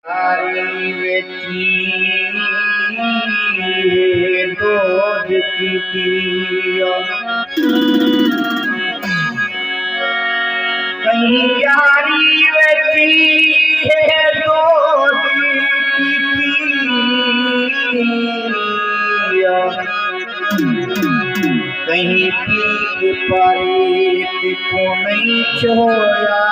सारी वेची दूध की पिया कहीं यारी वेची है दूध की पिया कहीं पीक परेत को नहीं छोड़ा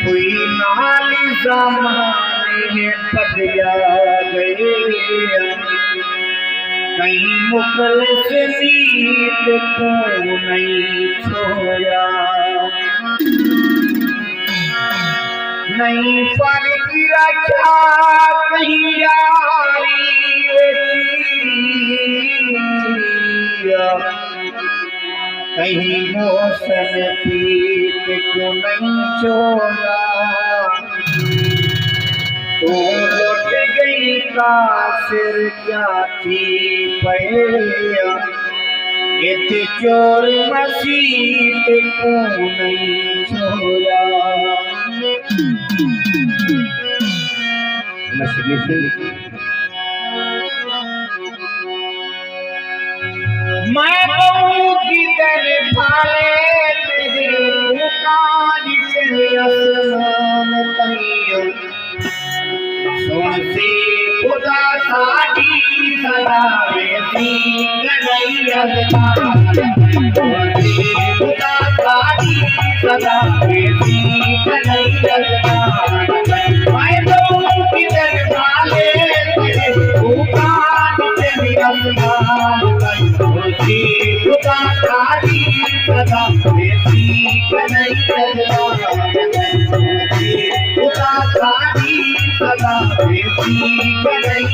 कोई नाल ज़माने पटिया गए कहीं मुखलिस नीत को नहीं छोड़ा नहीं पर गिरा क्या कहीं यारी कहीं मौसम पीत को नहीं छोड़ा तो लौट गई कासिर क्या थी पहले इतने चोर मसीत को नहीं छोड़ा मैं कहूँ कि तेरे भाले तेरे दुकान तेरे आसमान तैयो सुन से खुदा साड़ी सदा बेटी गई अज़कार सुन से खुदा साड़ी सदा बेटी गई अज़कार मैं कहूँ कि तेरे भाले तेरे दुकान तेरे आसमान खुदा साड़ी सदा बेटी गई खुदा साड़ी सदा बेटी गई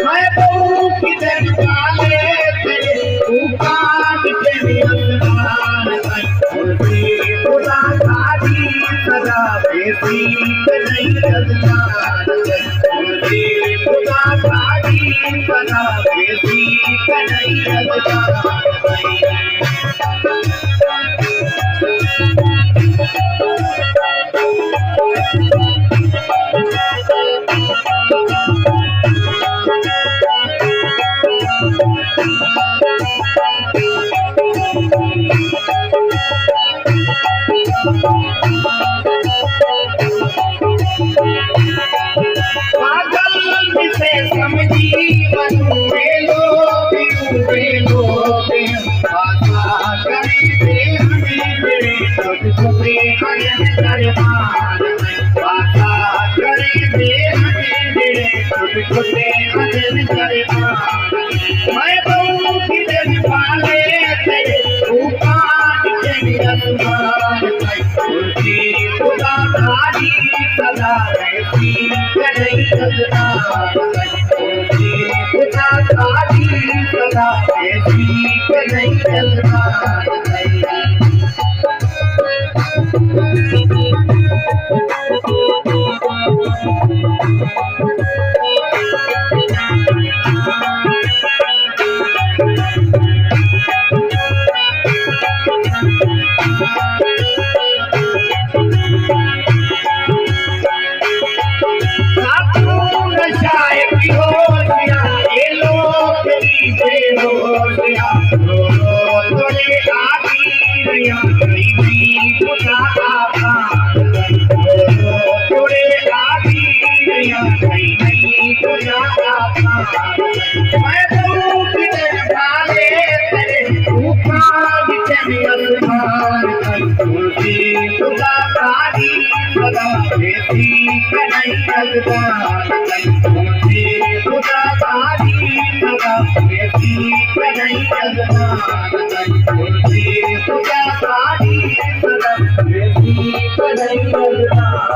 मैं कहूँ कि तेरे काले तेरे दुकान तेरे आसमान खुदा साड़ी सदा बेटी गई अज़कार खुदा साड़ी सदा बेटी गई अज़कार मैं कहूँ कि तेरे भाले तेरे दुकान तेरे आसमान खुदा साड़ी सदा बेटी गई अज़कार खुदा साड़ी सदा बेटी गई अज़कार रो रो खुदा तारी सदा बेटी नहीं लगता तुमसे खुदा तारी सदा बेटी नहीं लगता तुमसे खुदा तारी सदा बेटी नहीं लगता